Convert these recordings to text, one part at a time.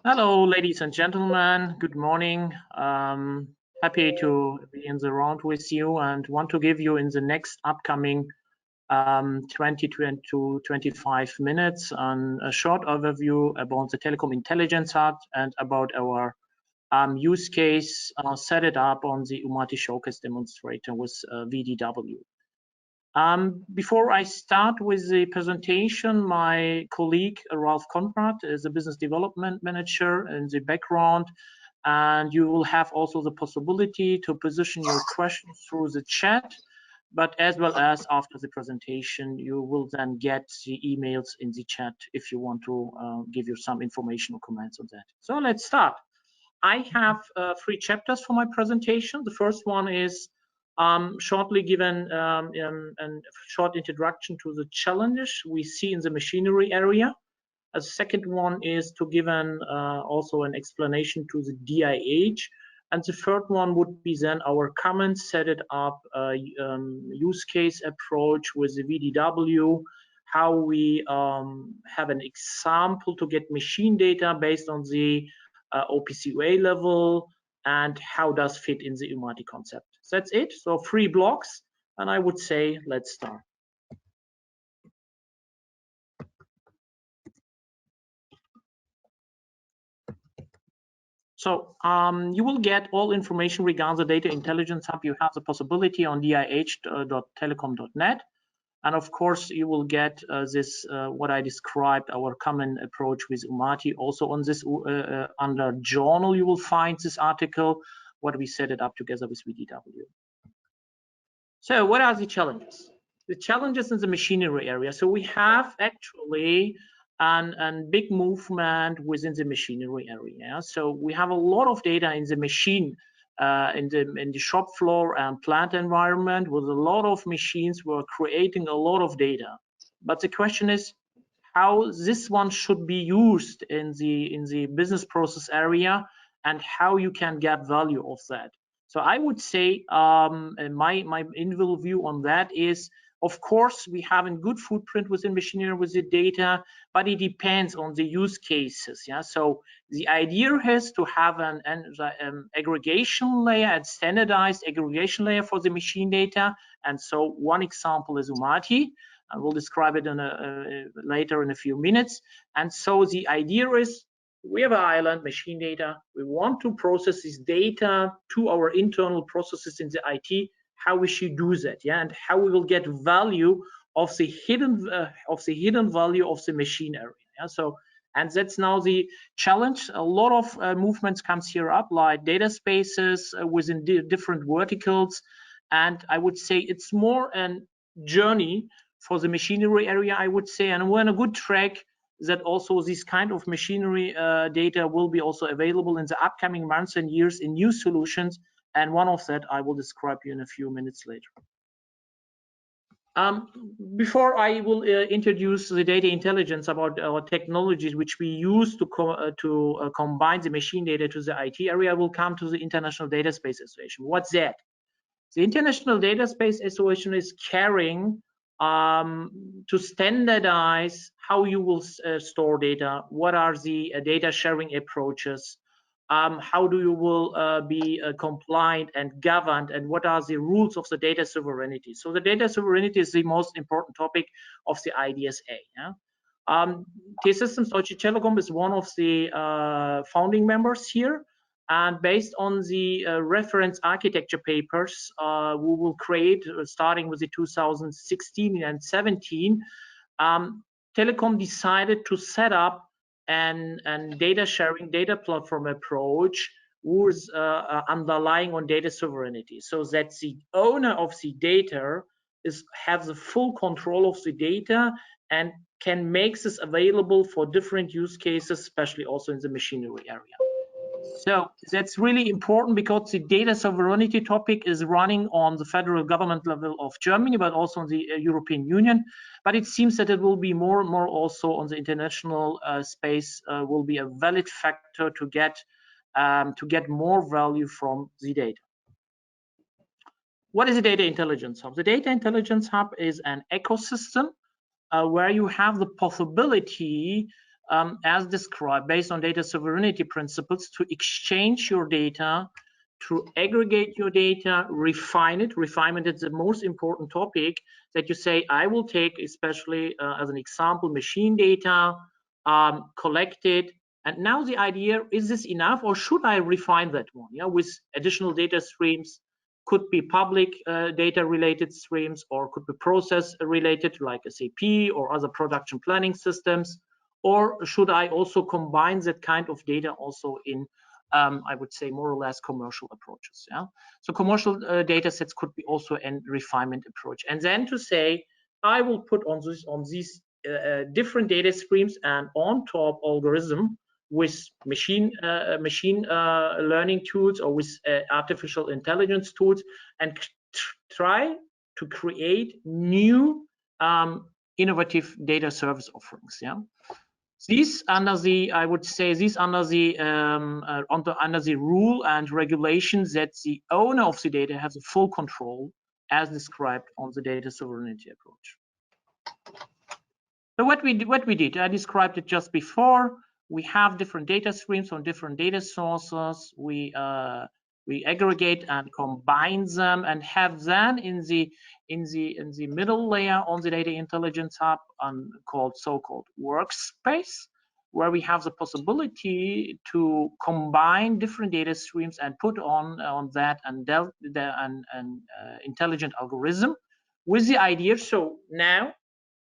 Hello, ladies and gentlemen. Good morning. Happy to be in the round with you and want to give you in the next upcoming 20 to 25 minutes a short overview about the Telecom Intelligence Hub and about our use case set it up on the UMATI Showcase demonstrator with VDW. Before I start with the presentation, my colleague Ralph Conrad is a business development manager in the background, and you will have also the possibility to position your questions through the chat, but as well as after the presentation, you will then get the emails in the chat if you want to give you some information or comments on that. So let's start. I have 3 chapters for my presentation. The first one is shortly given a short introduction to the challenges we see in the machinery area. A second one is to give also an explanation to the DIH. And the third one would be then our common set it up use case approach with the VDW, how we have an example to get machine data based on the OPC-UA level, and how does fit in the UMATI concept. So that's it. So 3 blocks, and I would say let's start. So you will get all information regarding the Data Intelligence Hub. You have the possibility on dih.telecom.net. And of course, you will get this, what I described, our common approach with UMATI. Also on this, under journal, you will find this article, what we set it up together with VDW. So what are the challenges? The challenges in the machinery area. So we have actually a big movement within the machinery area. So we have a lot of data in the machine, in the shop floor and plant environment, with a lot of machines were creating a lot of data. But the question is how this one should be used in the business process area and how you can get value of that. So I would say my individual view on that is, of course, we have a good footprint within machinery with the data, but it depends on the use cases. Yeah, so the idea is to have an aggregation layer and standardized aggregation layer for the machine data. And so one example is UMATI. I will describe it later in a few minutes. And so the idea is, we have an island machine data. We want to process this data to our internal processes in the IT. How we should do that, yeah, and how we will get value of the hidden value of the machine area. Yeah? So, and that's now the challenge. A lot of movements comes here up, like data spaces within different verticals, and I would say it's more a journey for the machinery area, I would say, and we're on a good track that also this kind of machinery data will be also available in the upcoming months and years in new solutions. And one of that I will describe you in a few minutes later. Before I will introduce the data intelligence about our technologies which we use to combine the machine data to the IT area, I will come to the International Data Space Association. What's that? The International Data Space Association is caring to standardize how you will store data, what are the data sharing approaches, how do you will be compliant and governed, and what are the rules of the data sovereignty. So the data sovereignty is the most important topic of the IDSA. Yeah? T-Systems Deutsche Telekom is one of the founding members here, and based on the reference architecture papers we will create, starting with the 2016 and 17, Telecom decided to set up and data sharing data platform approach was underlying on data sovereignty, so that the owner of the data have the full control of the data and can make this available for different use cases, especially also in the machinery area. So that's really important because the data sovereignty topic is running on the federal government level of Germany, but also on the European Union. But it seems that it will be more and more also on the international space, will be a valid factor to get more value from the data. What is the Data Intelligence Hub? The Data Intelligence Hub is an ecosystem where you have the possibility as described, based on data sovereignty principles, to exchange your data, to aggregate your data, refine it. Refinement is the most important topic, that you say, I will take, especially as an example, machine data, collect it, and now the idea, is this enough, or should I refine that one? Yeah, with additional data streams, could be public data related streams, or could be process related, like SAP or other production planning systems, or should I also combine that kind of data also in I would say more or less commercial approaches. Yeah, so commercial data sets could be also a refinement approach, and then to say, I will put on these different data streams and on top algorithm with machine learning tools, or with artificial intelligence tools, and try to create new innovative data service offerings. Yeah. These under the, I would say, these under the under the rule and regulations that the owner of the data has a full control, as described on the data sovereignty approach. So what we did, I described it just before. We have different data streams on different data sources. We aggregate and combine them, and have then in the middle layer on the data intelligence hub called so-called Workspace, where we have the possibility to combine different data streams and put on that an intelligent algorithm with the idea. So now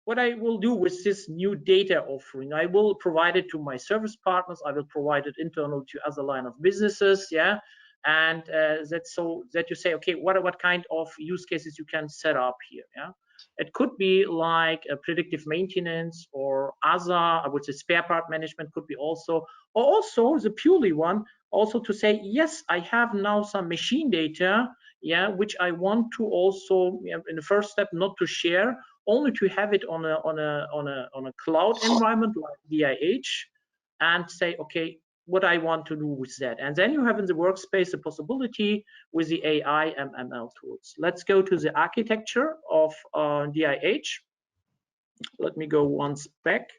what I will do with this new data offering, I will provide it to my service partners, I will provide it internal to other line of businesses, yeah, and that's so that you say, okay, what kind of use cases you can set up here, yeah. It could be like a predictive maintenance, or other, I would say, spare part management could be also, or also the purely one, also to say, yes, I have now some machine data, yeah, which I want to also, in the first step, not to share, only to have it on a cloud environment like DIH, and say, okay, what I want to do with that. And then you have in the workspace the possibility with the AI and ML tools. Let's go to the architecture of DIH. Let me go once back.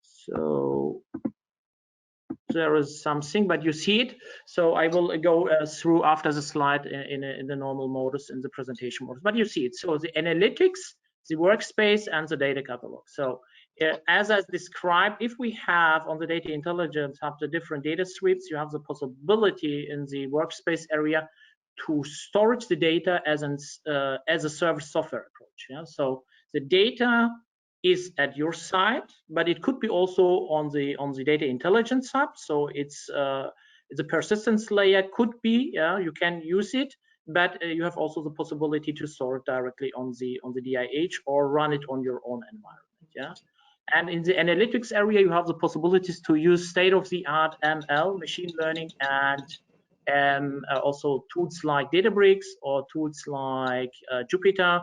So there is something, but you see it. So I will go through after the slide in the normal modus, in the presentation modus, but you see it. So the analytics, the workspace, and the data catalog. So as I described, if we have on the data intelligence hub the different data streams, you have the possibility in the workspace area to storage the data as a service software approach. Yeah, so the data is at your side, but it could be also on the data intelligence hub. So it's the persistence layer could be, yeah, you can use it, but you have also the possibility to store it directly on the DIH, or run it on your own environment. Yeah, and in the analytics area, you have the possibilities to use state-of-the-art ML, machine learning, and also tools like Databricks or tools like Jupyter,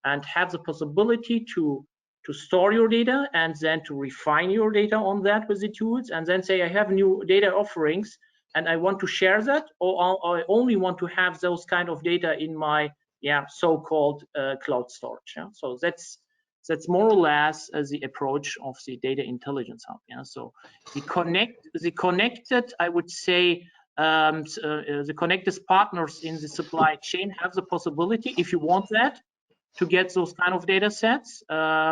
and have the possibility to store your data, and then to refine your data on that with the tools, and then say, I have new data offerings and I want to share that, or I only want to have those kind of data in my, yeah, so-called cloud storage. Yeah? So that's more or less the approach of the data intelligence hub. Yeah? So the connected, I would say, the connected partners in the supply chain have the possibility, if you want that, to get those kind of data sets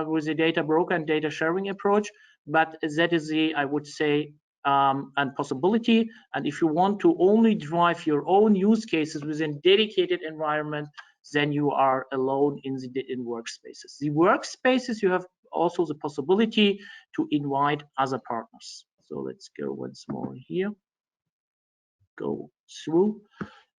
with the data broker and data sharing approach. But that is the, I would say, and possibility. And if you want to only drive your own use cases within dedicated environment, then you are alone in workspaces. The workspaces, you have also the possibility to invite other partners. So let's go once more here. Go through.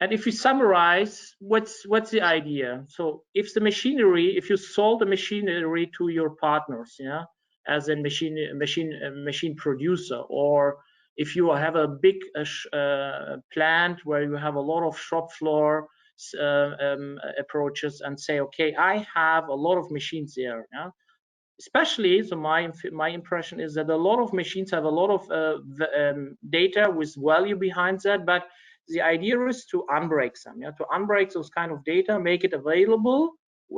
And if you summarize, what's the idea? So if the machinery, if you sold the machinery to your partners, yeah, as a machine producer, or if you have a big plant where you have a lot of shop floor approaches, and say, okay, I have a lot of machines there, yeah. Especially, so my impression is that a lot of machines have a lot of data with value behind that, but the idea is to unbreak them, yeah, to unbreak those kind of data, make it available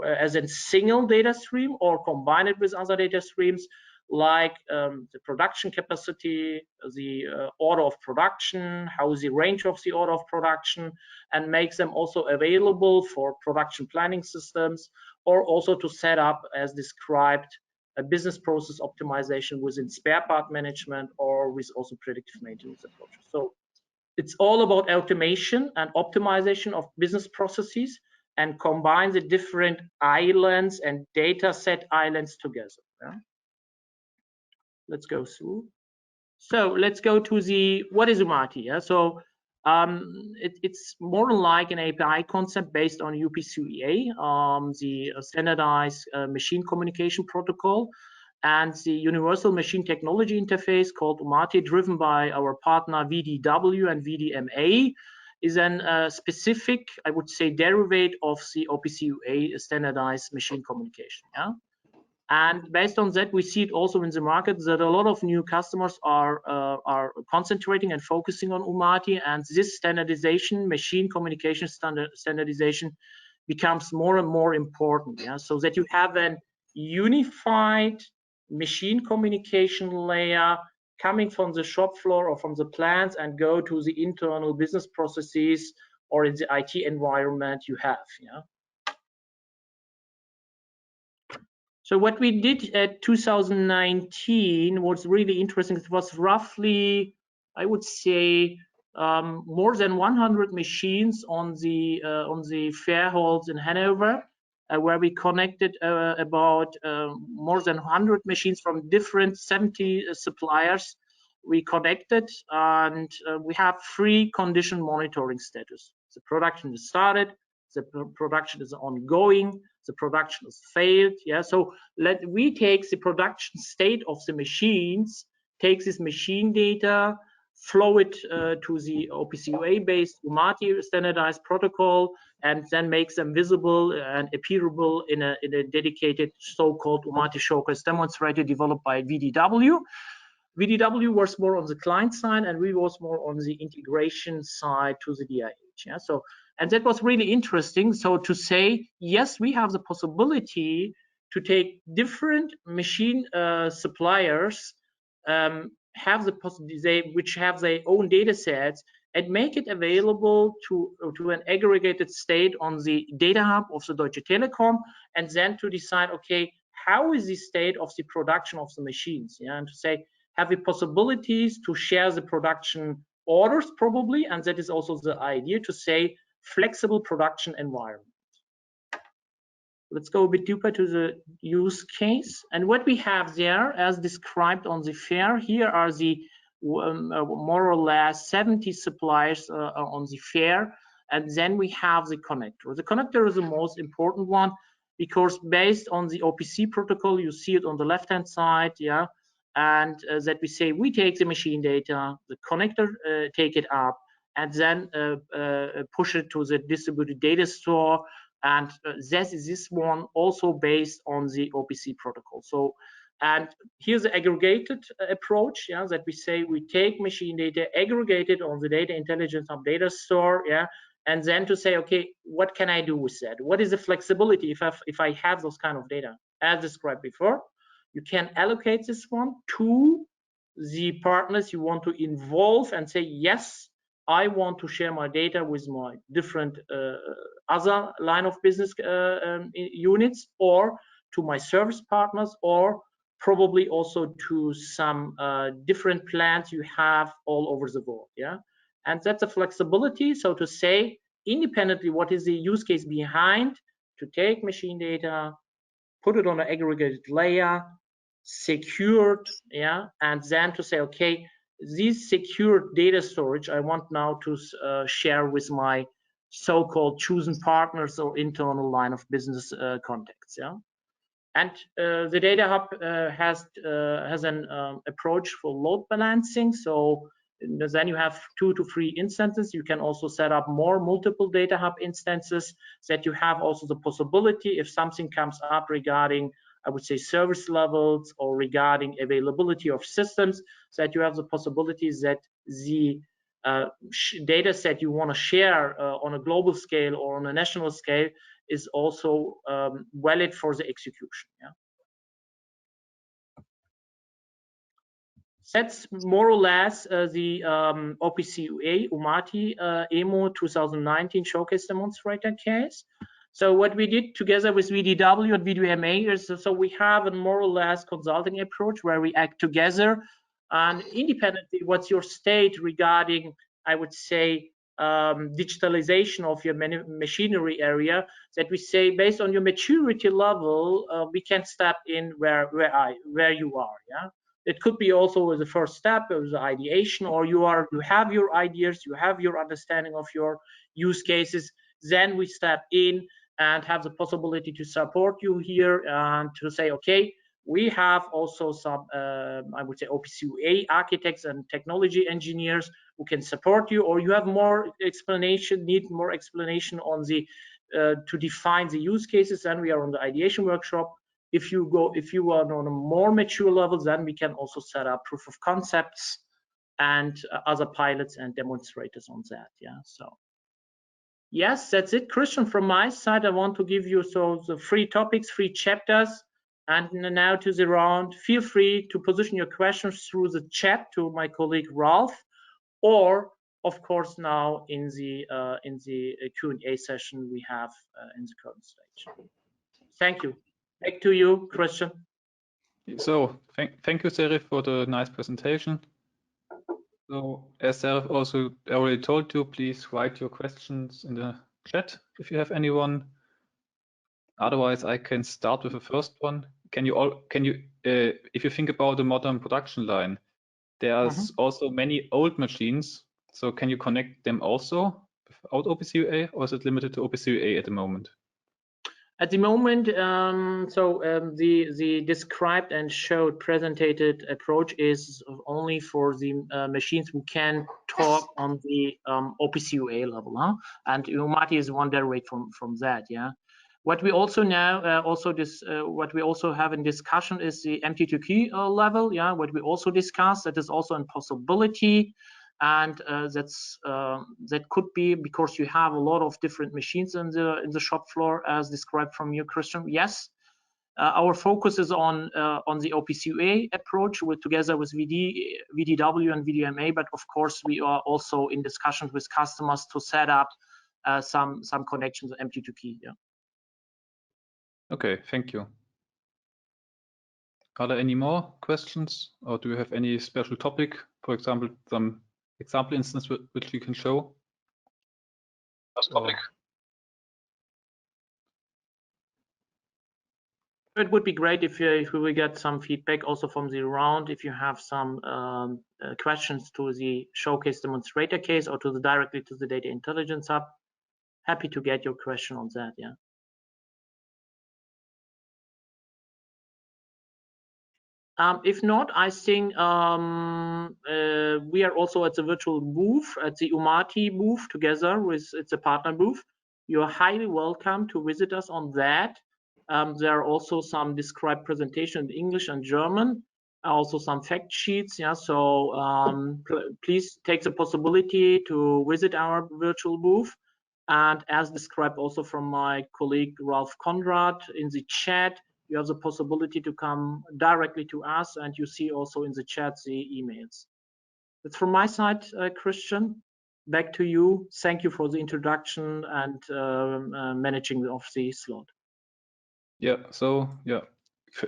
as a single data stream, or combine it with other data streams, like the production capacity, the order of production, how is the range of the order of production, and makes them also available for production planning systems, or also to set up, as described, a business process optimization within spare part management or with also predictive maintenance approaches. So it's all about automation and optimization of business processes and combine the different islands and data set islands together. Yeah? Let's go through. So let's go to the, what is UMATI? Yeah? So it's more like an API concept based on UPC-UA, the standardized machine communication protocol, and the universal machine technology interface called UMATI, driven by our partner VDW and VDMA, is a specific, I would say, derivative of the OPC-UA standardized machine communication. Yeah? And based on that, we see it also in the market that a lot of new customers are concentrating and focusing on UMATI, and this standardization, machine communication standardization, becomes more and more important. Yeah, so that you have an unified machine communication layer coming from the shop floor or from the plants and go to the internal business processes or in the IT environment you have. Yeah. So what we did at 2019 was really interesting. It was roughly, I would say, more than 100 machines on the fair halls in Hanover, where we connected about more than 100 machines from different 70 suppliers. We connected, and we have 3 condition monitoring status. The production is started, the production is ongoing, the production has failed. Yeah, so we take the production state of the machines, take this machine data, flow it to the OPC-UA based UMATI standardized protocol, and then makes them visible and appearable in a dedicated so-called UMATI showcase demonstrator developed by VDW. VDW was more on the client side, and we was more on the integration side to the DIH. Yeah, so. And that was really interesting. So to say, yes, we have the possibility to take different machine suppliers, have the possibility, which have their own data sets, and make it available to an aggregated state on the data hub of the Deutsche Telekom, and then to decide, okay, how is the state of the production of the machines? Yeah, and to say, have the possibilities to share the production orders probably, and that is also the idea to say, flexible production environment. Let's go a bit deeper to the use case. And what we have there, as described on the fair, here are the more or less 70 suppliers on the fair. And then we have the connector. The connector is the most important one because based on the OPC protocol, you see it on the left-hand side, yeah, and that we say we take the machine data, the connector take it up, and then push it to the distributed data store. And this one also based on the OPC protocol. So, and here's the aggregated approach, yeah, that we say we take machine data, aggregate it on the data intelligence hub data store, yeah, and then to say, okay, what can I do with that? What is the flexibility if I have those kind of data? As described before, you can allocate this one to the partners you want to involve and say, yes, I want to share my data with my different other line of business units, or to my service partners, or probably also to some different plants you have all over the world. Yeah, and that's a flexibility. So to say independently, what is the use case behind to take machine data, put it on an aggregated layer, secured, yeah, and then to say, okay, this secure data storage I want now to share with my so-called chosen partners or internal line of business contacts. Yeah, and the data hub has an approach for load balancing. So then you have 2 to 3 instances. You can also set up multiple data hub instances, that you have also the possibility if something comes up regarding, I would say, service levels or regarding availability of systems, so that you have the possibilities that the data set you want to share on a global scale or on a national scale is also valid for the execution. Yeah. That's more or less the OPC UMATI EMO 2019 showcase demonstrator case. So what we did together with VDW and VDMA is, so we have a more or less consulting approach where we act together and independently. What's your state regarding, I would say, digitalization of your machinery area, that we say based on your maturity level, we can step in where you are. Yeah, it could be also the first step of the ideation, or you have your ideas, you have your understanding of your use cases. Then we step in and have the possibility to support you here and to say, okay, we have also some, I would say, OPC architects and technology engineers who can support you, or you have more explanation, need more explanation on the to define the use cases. Then we are on the ideation workshop. If you are on a more mature level, then we can also set up proof of concepts and other pilots and demonstrators on that. Yeah, so. Yes, that's it, Christian. From my side, I want to give you the 3 topics, 3 chapters, and now to the round. Feel free to position your questions through the chat to my colleague Ralph, or of course now in the Q&A session we have in the current stage. Thank you. Back to you, Christian. So thank you, Serif, for the nice presentation. So as Serif also already told you, please write your questions in the chat if you have anyone. Otherwise, I can start with the first one. Can you if you think about the modern production line, there's also many old machines. So can you connect them also without OPC UA, or is it limited to OPC UA at the moment? At the moment, the described and showed presented approach is only for the machines who can talk on the OPC UA level, huh? And UMATI is one derivative from that. Yeah. What we also now what we also have in discussion is the MT2K level. Yeah. What we also discussed, that is also a possibility. And that could be because you have a lot of different machines in the shop floor, as described from you, Christian. Yes, our focus is on the OPC UA approach together with VDW and VDMA, but of course we are also in discussions with customers to set up some connections to MT2K. Yeah. Okay, thank you. Are there any more questions, or do you have any special topic, for example, some example instance which you can show? Topic. It would be great if we will get some feedback also from the round. If you have some questions to the showcase demonstrator case or directly to the data intelligence hub, happy to get your question on that. Yeah. If not, I think we are also at the virtual booth, at the UMATI booth together with, it's a partner booth. You are highly welcome to visit us on that. There are also some described presentation in English and German, also some fact sheets. Yeah, so please take the possibility to visit our virtual booth. And as described also from my colleague Ralph Conrad in the chat, you have the possibility to come directly to us, and you see also in the chat the emails. That's from my side, Christian. Back to you. Thank you for the introduction and managing of the slot. Yeah, so yeah,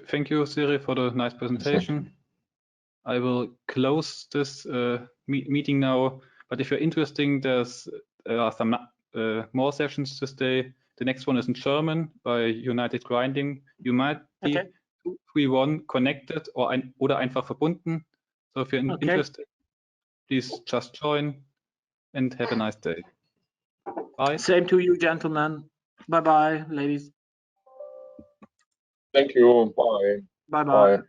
thank you, Siri, for the nice presentation. I will close this meeting now, but if you're interested, there's some more sessions this day. The next one is in German by United Grinding. You might be 231 connected oder einfach verbunden. So if you're interested, please just join and have a nice day. Bye. Same to you, gentlemen. Bye-bye, ladies. Thank you. Bye. Bye-bye. Bye.